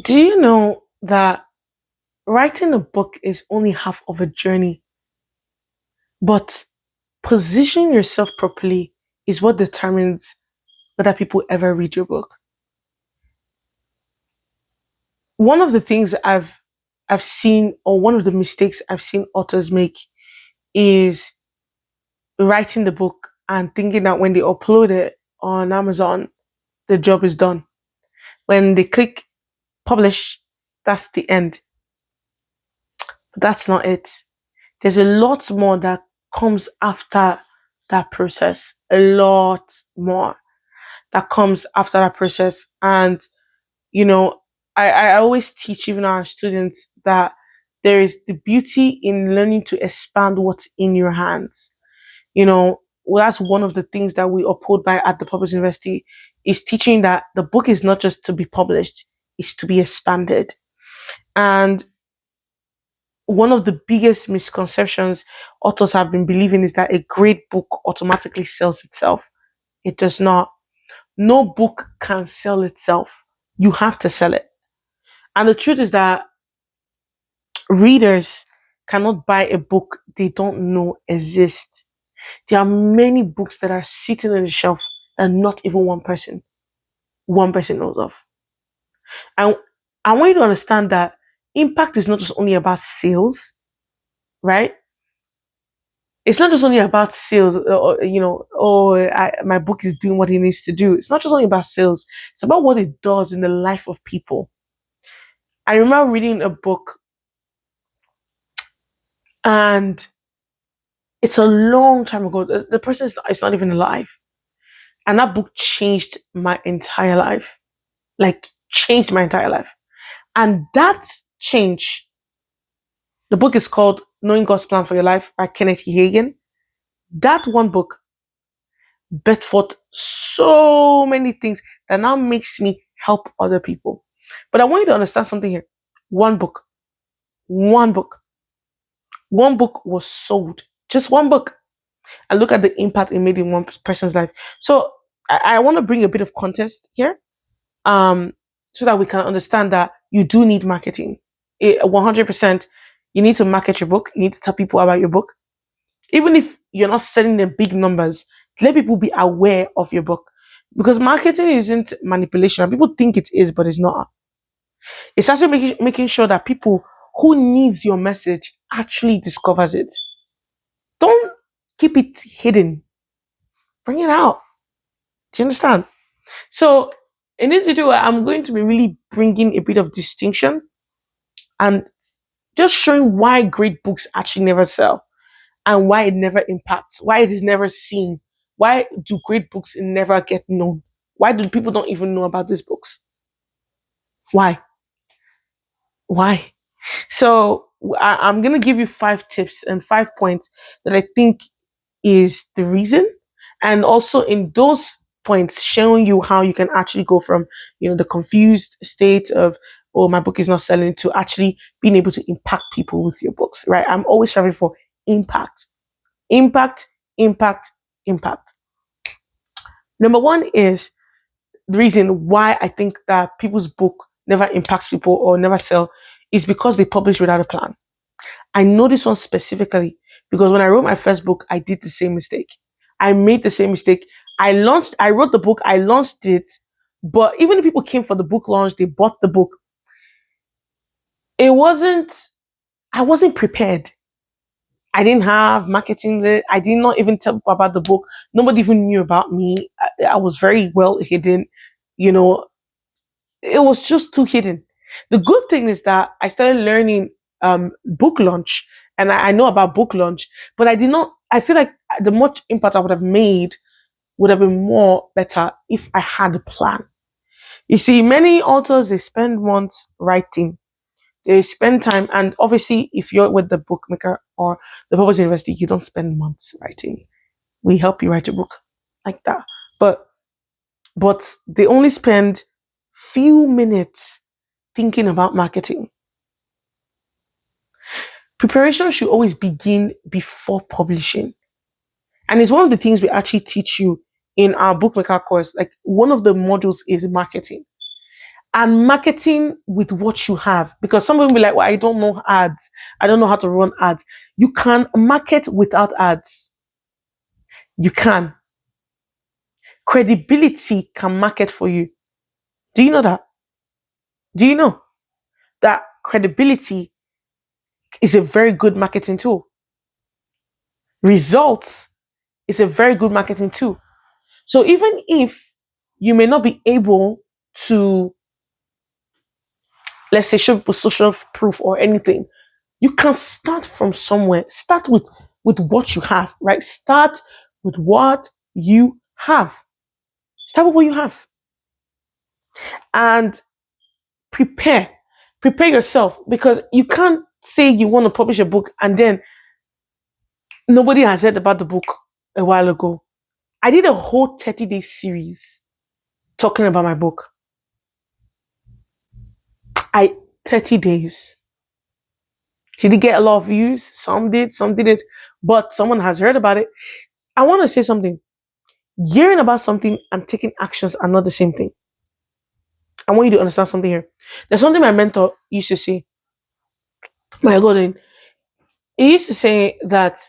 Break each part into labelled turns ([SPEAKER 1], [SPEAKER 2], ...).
[SPEAKER 1] Do you know that writing a book is only half of a journey, but positioning yourself properly is what determines whether people ever read your book? One of the things I've seen, or one of the mistakes I've seen authors make, is writing the book and thinking that when they upload it on Amazon, the job is done. When they click publish, that's the end. But that's not it. There's a lot more that comes after that process. A lot more that comes after that process. And, you know, I always teach even our students that there is the beauty in learning to expand what's in your hands. Well, that's one of the things that we uphold by at the Public University, is teaching that the book is not just to be published, it's to be expanded. And one of the biggest misconceptions authors have been believing is that a great book automatically sells itself. It does not. No book can sell itself. You have to sell it. And the truth is that readers cannot buy a book they don't know exists. There are many books that are sitting on the shelf that not even one person knows of. And I want you to understand that impact is not just only about sales, right? It's not just only about sales, my book is doing what it needs to do. It's not just only about sales, it's about what it does in the life of people. I remember reading a book, and it's a long time ago. The person is not even alive. And that book changed my entire life. Like, changed my entire life. And that change, the book is called Knowing God's Plan for Your Life by Kenneth E. Hagin. That one book bet forth so many things that now makes me help other people. But I want you to understand something here. One book, one book, one book was sold. Just one book. And look at the impact it made in one person's life. So I want to bring a bit of context here, so that we can understand that you do need marketing. 100%, you need to market your book. You need to tell people about your book. Even if you're not selling the big numbers, let people be aware of your book. Because marketing isn't manipulation. People think it is, but it's not. It's actually making sure that people who needs your message actually discovers it. Don't keep it hidden. Bring it out. Do you understand? So in this video, I'm going to be really bringing a bit of distinction and just showing why great books actually never sell, and why it never impacts, why it is never seen, why do great books never get known, why do people don't even know about these books, why? So I'm going to give you 5 tips and 5 points that I think is the reason, and also in those points showing you how you can actually go from the confused state of, oh, my book is not selling, to actually being able to impact people with your books, right? I'm always striving for impact, impact, impact, impact. Number one is the reason why I think that people's book never impacts people or never sell is because they publish without a plan. I know this one specifically because when I wrote my first book, I did the same mistake. I made the same mistake. I wrote the book, I launched it, but even if people came for the book launch, they bought the book. I wasn't prepared. I didn't have marketing. I did not even tell people about the book. Nobody even knew about me. I was very well hidden. You know, it was just too hidden. The good thing is that I started learning book launch, and I know about book launch, but I did not. I feel like the much impact I would have made would have been more better if I had a plan. You see, many authors, they spend months writing, they spend time, and obviously, if you're with the bookmaker or the Purpose University, you don't spend months writing. We help you write a book like that, but they only spend few minutes thinking about marketing. Preparation should always begin before publishing. And it's one of the things we actually teach you in our bookmaker course. Like, one of the modules is marketing. and marketing with what you have. Because some people be like, well, I don't know ads. I don't know how to run ads. You can market without ads. You can. Credibility can market for you. Do you know that? Do you know that credibility is a very good marketing tool? Results is a very good marketing tool. So even if you may not be able to, let's say, show people social proof or anything, you can start from somewhere. Start with what you have, right? Start with what you have. Start with what you have. And prepare. Prepare yourself, because you can't say you want to publish a book and then nobody has heard about the book a while ago. I did a whole 30-day series talking about my book. 30 days. Did it get a lot of views? Some did, some didn't. But someone has heard about it. I want to say something. Hearing about something and taking actions are not the same thing. I want you to understand something here. There's something my mentor used to say. My God, he used to say that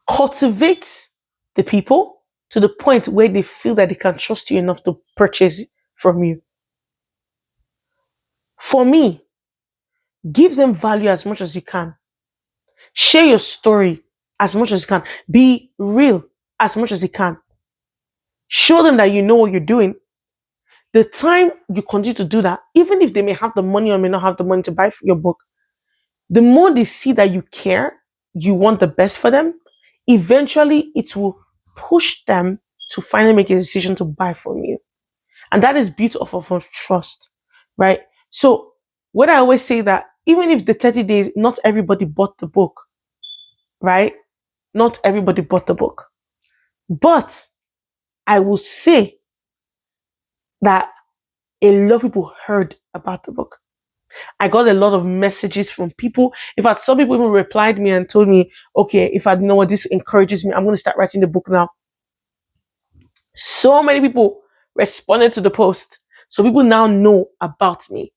[SPEAKER 1] cultivate the people to the point where they feel that they can trust you enough to purchase from you. For me, give them value as much as you can. Share your story as much as you can. Be real as much as you can. Show them that you know what you're doing. The time you continue to do that, even if they may have the money or may not have the money to buy your book, the more they see that you care, you want the best for them, eventually it will push them to finally make a decision to buy from you. And that is built off of trust, right? So what I always say, that even if the 30 days, not everybody bought the book, right? Not everybody bought the book. But I will say that a lot of people heard about the book. I got a lot of messages from people. In fact, some people even replied me and told me, okay, if I know what this encourages me, I'm going to start writing the book now. So many people responded to the post. So people now know about me.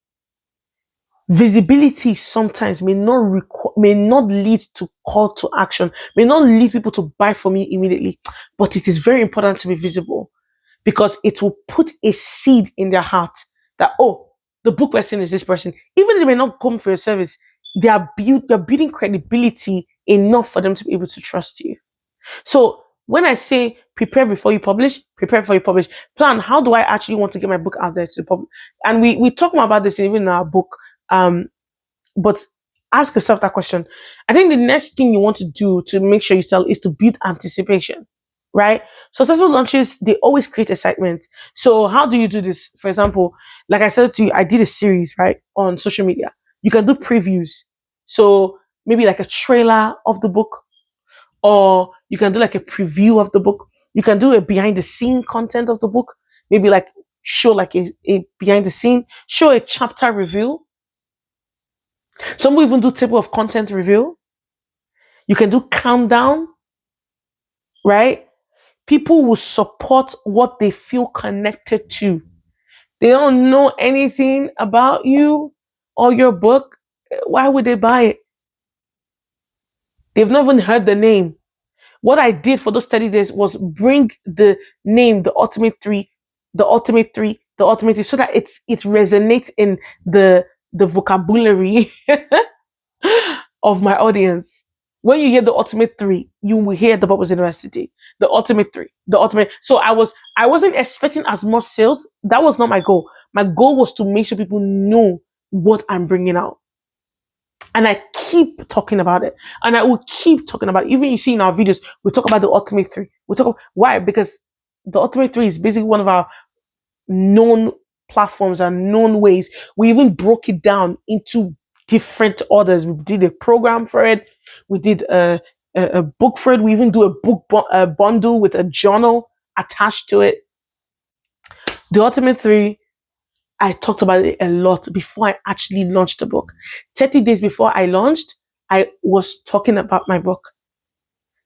[SPEAKER 1] Visibility sometimes may not lead to call to action, may not lead people to buy from you immediately, but it is very important to be visible, because it will put a seed in their heart that, oh, the book person is this person. Even if they may not come for your service, they're building credibility enough for them to be able to trust you. So when I say prepare before you publish, plan, how do I actually want to get my book out there to the public? And we talk more about this even in our book. But ask yourself that question. I think the next thing you want to do to make sure you sell is to build anticipation, right? Successful launches, they always create excitement. So how do you do this? For example, like I said to you, I did a series, right, on social media. You can do previews. So maybe like a trailer of the book, or you can do like a preview of the book. You can do a behind the scene content of the book. Maybe like show like a behind the scene, show a chapter review. Some will even do table of content review. You can do countdown, right? People will support what they feel connected to. They don't know anything about you or your book. Why would they buy it? They've not even heard the name. What I did for those 30 days was bring the name, the ultimate three, so that it resonates in the vocabulary of my audience. When you hear the ultimate three, you will hear the Purpose University. The ultimate three, the ultimate. So I wasn't expecting as much sales. That was not my goal. My goal was to make sure people know what I'm bringing out. And I keep talking about it. And I will keep talking about it. Even you see in our videos, we talk about the ultimate three. Why? Because the ultimate three is basically one of our known platforms and known ways. We even broke it down into different orders. We did a program for it. We did a book for it. We even do a book bundle with a journal attached to it. The ultimate three, I talked about it a lot before I actually launched the book. 30 days before I launched, I was talking about my book.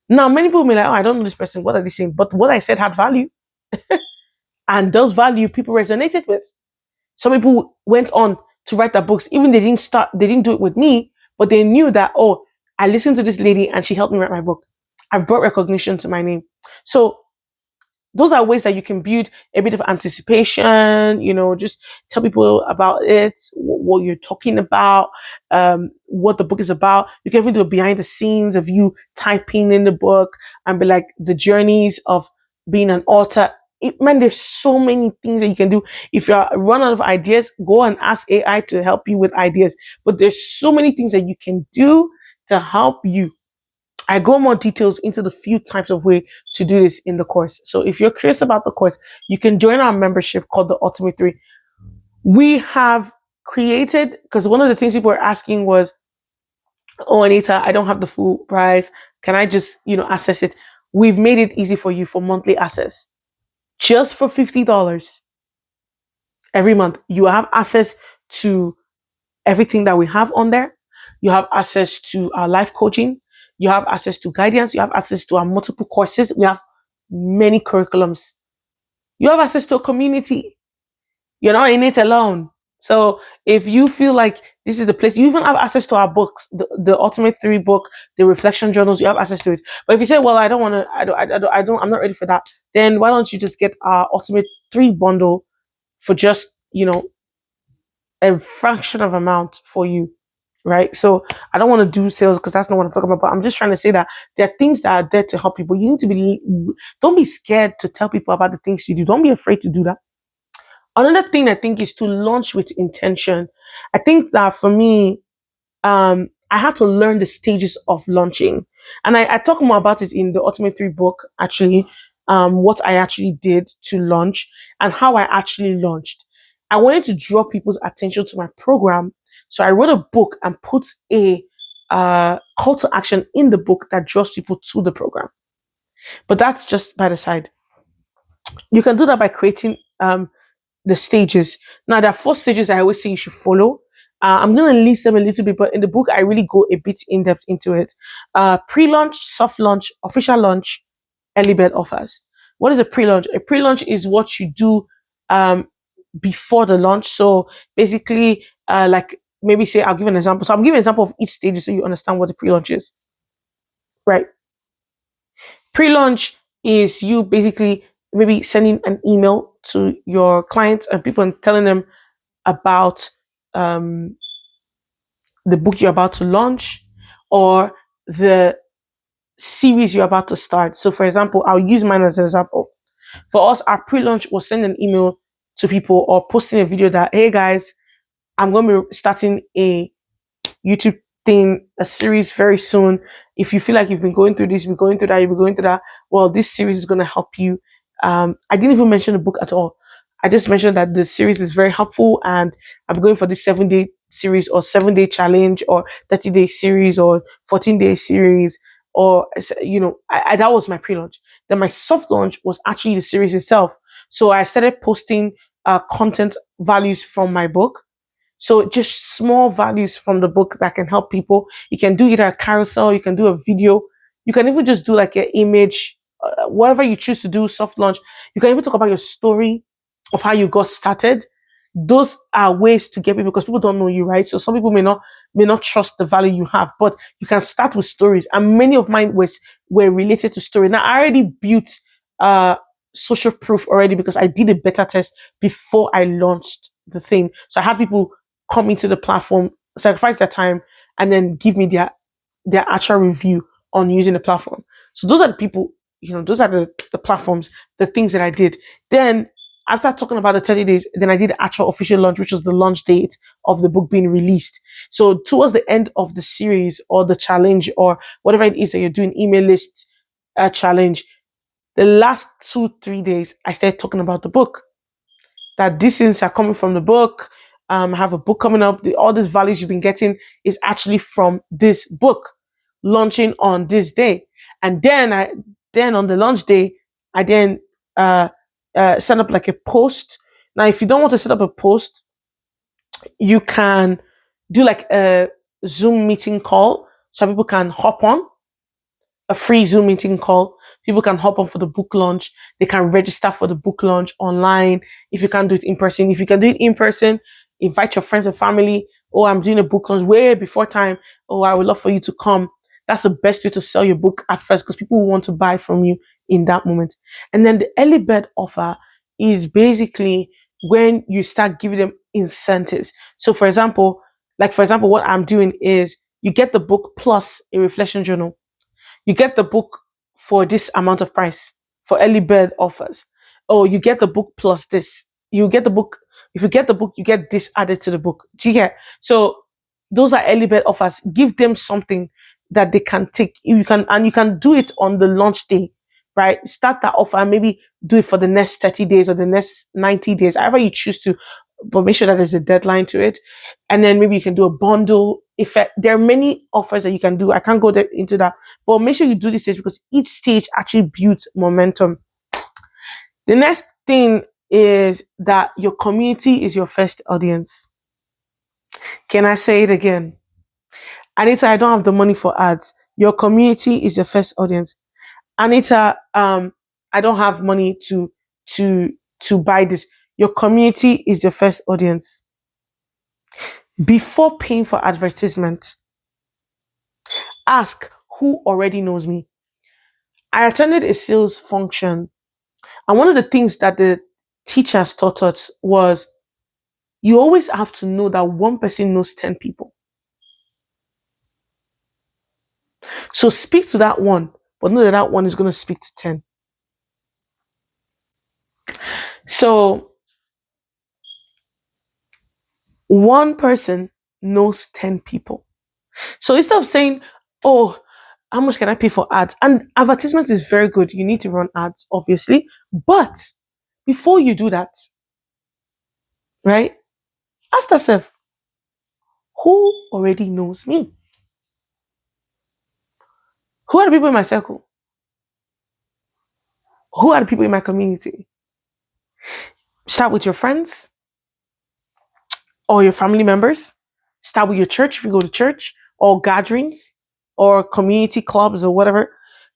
[SPEAKER 1] Now, many people may be like, oh, I don't know this person. What are they saying? But what I said had value. and those value people resonated with. Some people went on to write their books, even they didn't do it with me, but they knew that, oh, I listened to this lady and she helped me write my book. I've brought recognition to my name. So those are ways that you can build a bit of anticipation, just tell people about it, what you're talking about, what the book is about. You can even do a behind the scenes of you typing in the book and be like the journeys of being an author. Man, there's so many things that you can do. If you run out of ideas, go and ask AI to help you with ideas. But there's so many things that you can do to help you. I go more details into the few types of way to do this in the course. So if you're curious about the course, you can join our membership called the Ultimate 3. We have created, because one of the things people were asking was, oh, Anita, I don't have the full price. Can I just, access it? We've made it easy for you for monthly access. Just for $50 every month, you have access to everything that we have on there. You have access to our life coaching. You have access to guidance. You have access to our multiple courses. We have many curriculums. You have access to a community. You're not in it alone. So if you feel like this is the place, you even have access to our books, the Ultimate 3 book, the reflection journals, you have access to it. But if you say, well, I don't want to, I'm not ready for that, then why don't you just get our Ultimate 3 bundle for just, a fraction of amount for you, right? So I don't want to do sales because that's not what I'm talking about. But I'm just trying to say that there are things that are there to help people. You need to don't be scared to tell people about the things you do. Don't be afraid to do that. Another thing I think is to launch with intention. I think that for me, I had to learn the stages of launching. And I talk more about it in the Ultimate 3 book, actually, what I actually did to launch and how I actually launched. I wanted to draw people's attention to my program. So I wrote a book and put a call to action in the book that draws people to the program. But that's just by the side. You can do that by creating the stages. Now, there are 4 stages I always say you should follow. I'm going to list them a little bit, but in the book, I really go a bit in depth into it. Pre-launch, soft launch, official launch, early bird offers. What is a pre-launch? A pre-launch is what you do before the launch. So basically, like maybe say, I'll give an example. So I'm giving an example of each stage so you understand what the pre-launch is. Right. Pre-launch is you basically maybe sending an email to your clients and people and telling them about the book you're about to launch or the series you're about to start. So, for example, I'll use mine as an example. For us, our pre-launch was sending an email to people or posting a video that, hey guys, I'm going to be starting a YouTube thing, a series very soon. If you feel like you've been going through this, you've been going through that, you've been going through that, well, this series is going to help you. I didn't even mention the book at all. I just mentioned that the series is very helpful and I'm going for this 7-day series or 7-day challenge or 30-day series or 14-day series or, that was my pre-launch. Then my soft launch was actually the series itself. So I started posting content values from my book. So just small values from the book that can help people. You can do either a carousel, you can do a video, you can even just do like an image, whatever you choose to do, soft launch. You can even talk about your story of how you got started. Those are ways to get people because people don't know you, right? So some people may not trust the value you have, but you can start with stories. And many of mine were related to story. Now I already built social proof already because I did a beta test before I launched the thing. So I had people come into the platform, sacrifice their time, and then give me their actual review on using the platform. So those are the people, those are the platforms, the things that I did. Then after talking about the 30 days, then I did the actual official launch, which was the launch date of the book being released. So towards the end of the series or the challenge or whatever it is that you're doing, email list challenge, the last 2-3 days, I started talking about the book. That these things are coming from the book. I have a book coming up. All these values you've been getting is actually from this book, launching on this day. And then on the launch day, I then set up like a post. Now, if you don't want to set up a post, you can do like a Zoom meeting call so people can hop on a free Zoom meeting call. People can hop on for the book launch. They can register for the book launch online. If you can't do it in person, if you can do it in person, invite your friends and family. Oh, I'm doing a book launch way before time. Oh, I would love for you to come. That's the best way to sell your book at first, because people will want to buy from you in that moment. And then the early bird offer is basically when you start giving them incentives. So for example, what I'm doing is you get the book plus a reflection journal. You get the book for this amount of price for early bird offers. Oh, you get the book plus this. You get the book. If you get the book, you get this added to the book. Do you get? So those are early bird offers. Give them something that they can take. You can do it on the launch day, right? Start that offer and maybe do it for the next 30 days or the next 90 days, however you choose to, but make sure that there's a deadline to it. And then maybe you can do a bundle effect. There are many offers that you can do. I can't go into that, but make sure you do this stage because each stage actually builds momentum. The next thing is that your community is your first audience. Can I say it again? Anita, I don't have the money for ads. Your community is your first audience. Anita, I don't have money to buy this. Your community is your first audience. Before paying for advertisements, ask who already knows me. I attended a sales function, and one of the things that the teachers taught us was you always have to know that one person knows 10 people. So speak to that one, but know that that one is going to speak to 10. So one person knows 10 people. So instead of saying, oh, how much can I pay for ads? And advertisement is very good. You need to run ads, obviously. But before you do that, right, ask yourself, who already knows me? Who are the people in my circle? Who are the people in my community? Start with your friends or your family members. Start with your church if you go to church, or gatherings or community clubs or whatever.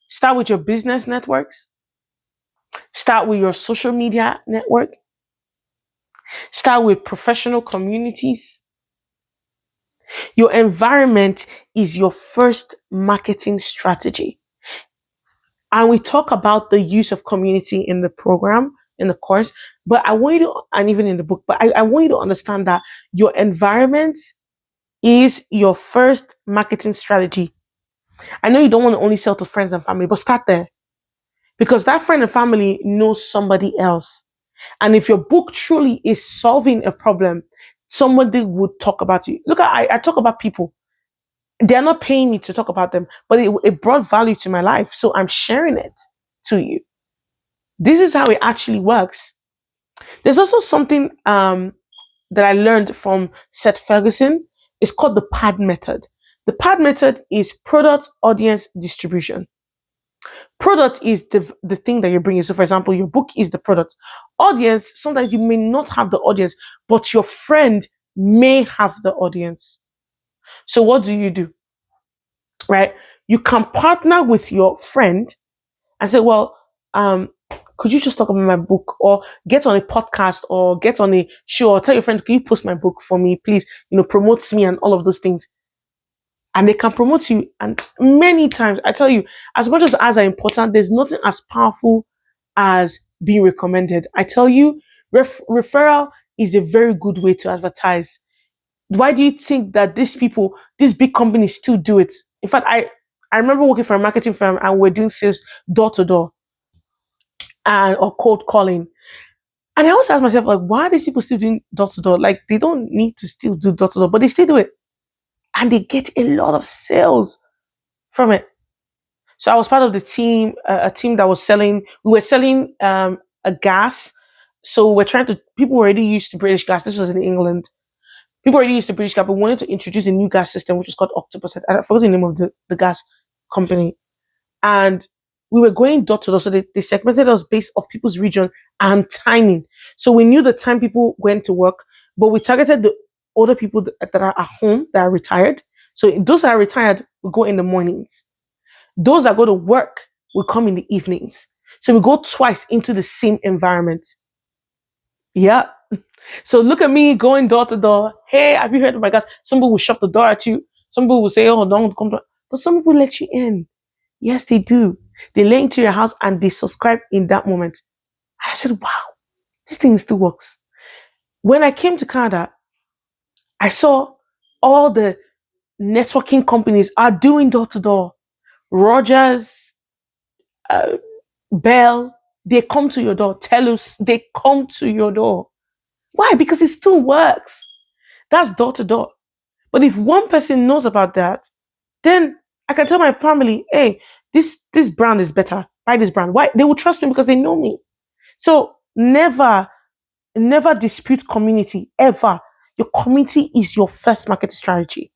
[SPEAKER 1] Start with your business networks. Start with your social media network. Start with professional communities. Your environment is your first marketing strategy. And we talk about the use of community in the program, in the course, but I want you to, and even in the book, but I want you to understand that your environment is your first marketing strategy. I know you don't want to only sell to friends and family, but start there because that friend and family knows somebody else. And if your book truly is solving a problem, somebody would talk about you. Look, I talk about people. They're not paying me to talk about them, but it brought value to my life. So I'm sharing it to you. This is how it actually works. There's also something that I learned from Seth Ferguson. It's called the PAD method. The PAD method is product, audience, distribution. Product is the thing that you're bringing. So, for example, your book is the product. Audience, sometimes you may not have the audience, but your friend may have the audience. So, what do? Right? You can partner with your friend and say, well, could you just talk about my book, or get on a podcast, or get on a show, or tell your friend, can you post my book for me, please? Promote me and all of those things. And they can promote you. And many times, I tell you, as much as ads are important, there's nothing as powerful as being recommended. I tell you, referral is a very good way to advertise. Why do you think that these big companies still do it? In fact, I remember working for a marketing firm and we're doing sales door to door or cold calling. And I always ask myself, like, why are these people still doing door to door? Like, they don't need to still do door to door, but they still do it. And they get a lot of sales from it. So I was part of the team, a team that was we were selling a gas. So people were already used to British gas. This was in England. People already used to British gas, but wanted to introduce a new gas system, which is called Octopus. I forgot the name of the gas company. And we were going door to door. So they segmented us based off people's region and timing. So we knew the time people went to work, but we targeted the older people that are at home, that are retired. So those that are retired will go in the mornings. Those that go to work we come in the evenings. So we go twice into the same environment. Yeah. So look at me going door to door. Hey, have you heard of my guys? Some people will shut the door at you. Some people will say, oh, don't come to. But some people let you in. Yes, they do. They let into your house and they subscribe in that moment. I said, wow, this thing still works. When I came to Canada, I saw all the networking companies are doing door to door. Rogers, uh, Bell, they come to your door. TELUS, they come to your door. Why? Because it still works. That's door to door. But if one person knows about that, then I can tell my family, hey, this brand is better. Buy this brand. Why? They will trust me because they know me. So never dispute community ever. Your community is your first market strategy.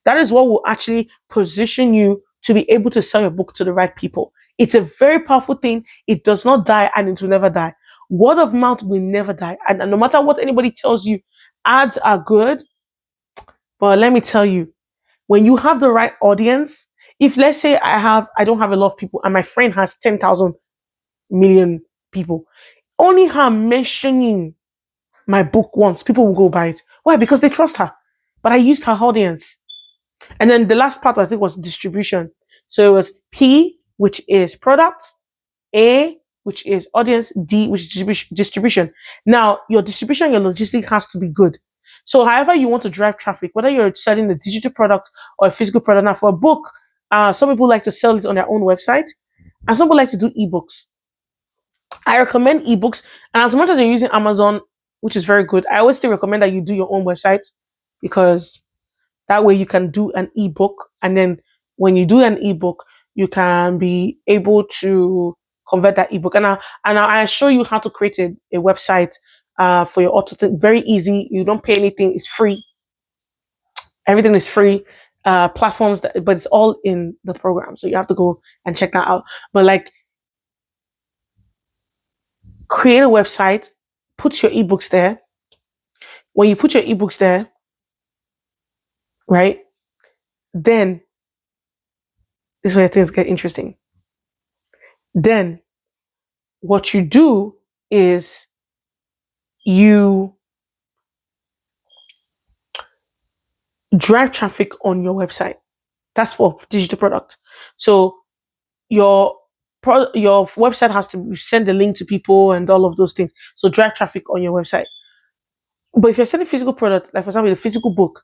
[SPEAKER 1] That is what will actually position you to be able to sell your book to the right people. It's a very powerful thing. It does not die and it will never die. Word of mouth will never die. And no matter what anybody tells you, ads are good. But let me tell you, when you have the right audience, if let's say I don't have a lot of people and my friend has 10,000 million people, only her mentioning my book once, people will go buy it. Why? Because they trust her. But I used her audience. And then the last part I think was distribution. So it was P, which is product, A, which is audience, D, which is distribution. Now, your distribution, your logistics has to be good. So however you want to drive traffic, whether you're selling a digital product or a physical product. Now for a book, some people like to sell it on their own website and some people like to do ebooks. I recommend ebooks, and as much as you're using Amazon, which is very good, I always still recommend that you do your own website because that way you can do an ebook, and then when you do an ebook, you can be able to convert that ebook. And I show you how to create a website for your author. Very easy. You don't pay anything. It's free. Everything is free. Platforms, but it's all in the program, so you have to go and check that out. But like, create a website, put your ebooks there. When you put your ebooks there, right, then this is where things get interesting. Then what you do is you drive traffic on your website. That's for digital product. So your your website has to send the link to people and all of those things. So drive traffic on your website. But if you're selling physical product, like for example, a physical book,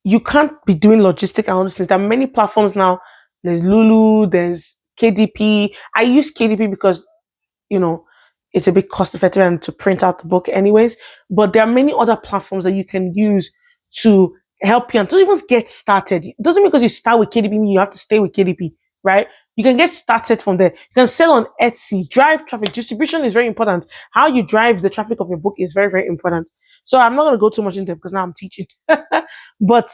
[SPEAKER 1] you can't be doing logistic and all those things. There are many platforms now. There's Lulu, there's KDP. I use KDP because you know, it's a bit cost effective and to print out the book anyways. But there are many other platforms that you can use to help you and to even get started. It doesn't mean because you start with KDP, you have to stay with KDP, right? You can get started from there. You can sell on Etsy, drive traffic. Distribution is very important. How you drive the traffic of your book is very, very important. So I'm not going to go too much into it because now I'm teaching. But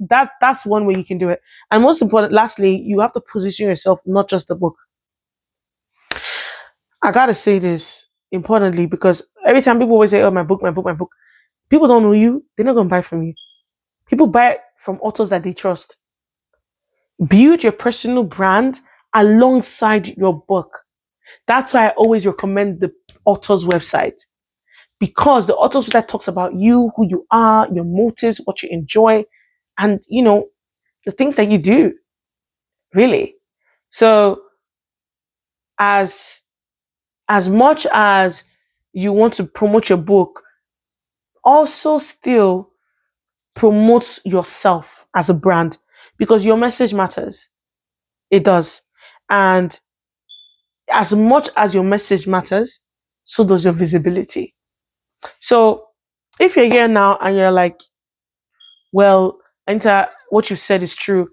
[SPEAKER 1] that's one way you can do it. And most important, lastly, you have to position yourself, not just the book. I gotta say this importantly because every time people always say, "Oh, my book, my book, my book," people don't know you. They're not gonna buy from you. People buy from authors that they trust. Build your personal brand alongside your book. That's why I always recommend the author's website because the author's website talks about you, who you are, your motives, what you enjoy, and the things that you do. Really. So as as much as you want to promote your book, also still promote yourself as a brand because your message matters. It does. And as much as your message matters, so does your visibility. So if you're here now and you're like, well, Enter, what you said is true.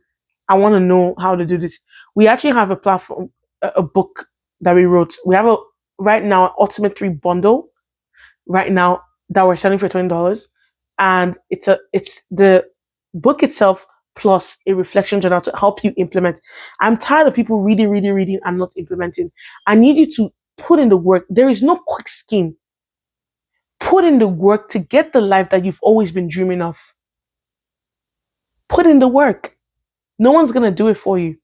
[SPEAKER 1] I want to know how to do this. We actually have a platform, a book that we wrote. We have a right now Ultimate 3 bundle right now that we're selling for $20, and it's the book itself plus a reflection journal to help you implement. I'm tired of people reading, reading, reading and not implementing. I need you to put in the work. There is no quick scheme. Put in the work to get the life that you've always been dreaming of. Put in the work. No one's gonna do it for you.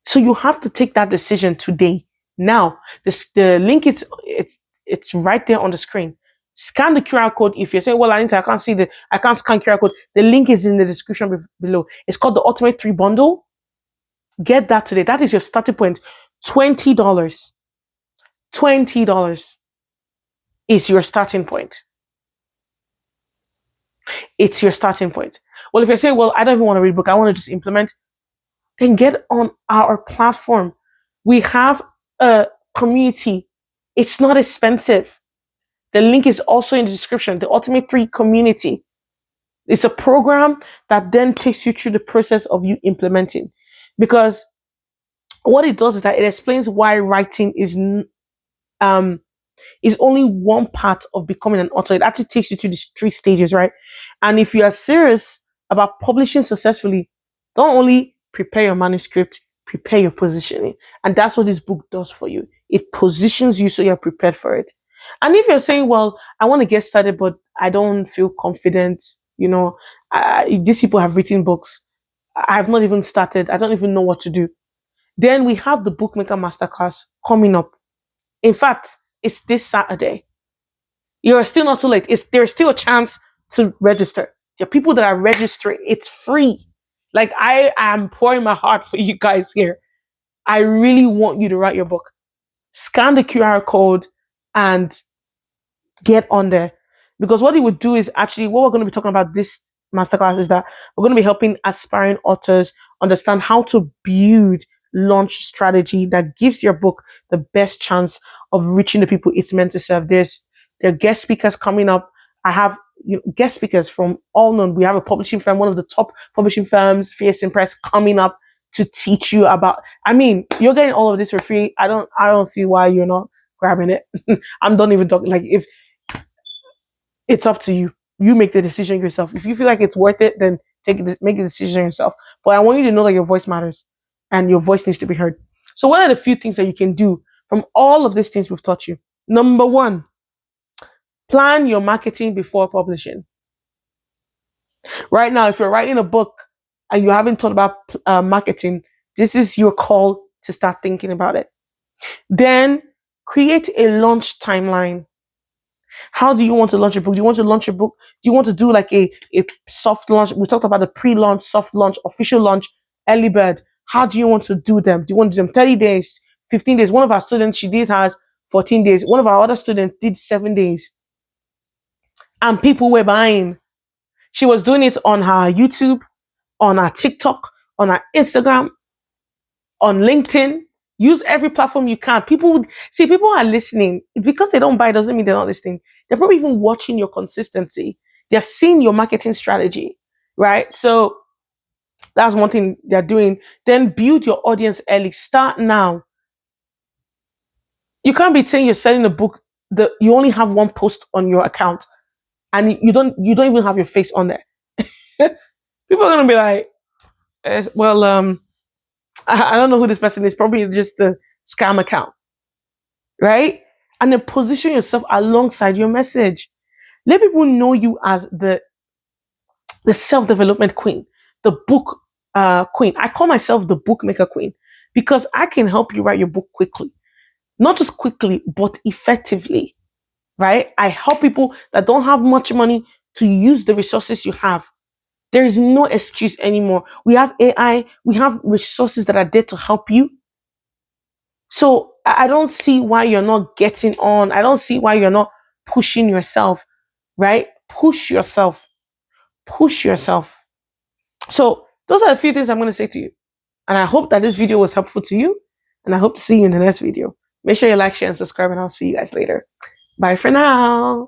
[SPEAKER 1] So you have to take that decision today. Now, the link it's right there on the screen. Scan the QR code. If you're saying, "Well, Anita, I can't scan QR code." The link is in the description below. It's called the Ultimate 3 Bundle. Get that today. That is your starting point. $20. $20 is your starting point. It's your starting point. Well, if you're saying, "Well, I don't even want to read a book. I want to just implement," then get on our platform. We have a community. It's not expensive. The link is also in the description. The Ultimate 3 Community. It's a program that then takes you through the process of you implementing. Because what it does is that it explains why writing is only one part of becoming an author. It actually takes you to these 3 stages, right? And if you are serious about publishing successfully, don't only prepare your manuscript, prepare your positioning. And that's what this book does for you. It positions you so you're prepared for it. And if you're saying, "Well, I want to get started, but I don't feel confident, these people have written books. I have not even started. I don't even know what to do." Then we have the Bookmaker Masterclass coming up. In fact, it's this Saturday. You're still not too late. There's still a chance to register. There are people that are registering. It's free. Like, I am pouring my heart for you guys here. I really want you to write your book. Scan the QR code and get on there. Because what it would do is actually, what we're going to be talking about this masterclass is that we're going to be helping aspiring authors understand how to build launch strategy that gives your book the best chance of reaching the people it's meant to serve. There are guest speakers coming up. I have guest speakers from all known. We have a publishing firm, one of the top publishing firms, Fierce Press, coming up to teach you about. I mean, you're getting all of this for free. I don't see why you're not grabbing it. I'm not even talking. Like, if it's up to you. You make the decision yourself. If you feel like it's worth it, then make the decision yourself. But I want you to know that your voice matters and your voice needs to be heard. So what are the few things that you can do from all of these things we've taught you? Number 1, plan your marketing before publishing. Right now, if you're writing a book and you haven't thought about marketing, this is your call to start thinking about it. Then create a launch timeline. How do you want to launch a book? Do you want to launch a book? Do you want to do like a soft launch? We talked about the pre-launch, soft launch, official launch, early bird. How do you want to do them? Do you want to do them 30 days, 15 days? One of our students, she did hers 14 days. One of our other students did 7 days. And people were buying. She was doing it on her YouTube, on her TikTok, on her Instagram, on LinkedIn. Use every platform you can. People are listening. Because they don't buy doesn't mean they're not listening. They're probably even watching your consistency. They're seeing your marketing strategy, right? So that's one thing they're doing. Then build your audience early. Start now. You can't be saying you're selling a book that you only have one post on your account and you don't even have your face on there. People are gonna be like, well, I don't know who this person is. Probably just a scam account, right? And then position yourself alongside your message. Let people know you as the self-development queen, the book queen. I call myself the bookmaker queen because I can help you write your book quickly. Not just quickly, but effectively, right? I help people that don't have much money to use the resources you have. There is no excuse anymore. We have AI, we have resources that are there to help you. So I don't see why you're not getting on. I don't see why you're not pushing yourself, right? Push yourself. Push yourself. So those are a few things I'm going to say to you. And I hope that this video was helpful to you. And I hope to see you in the next video. Make sure you like, share, and subscribe, and I'll see you guys later. Bye for now.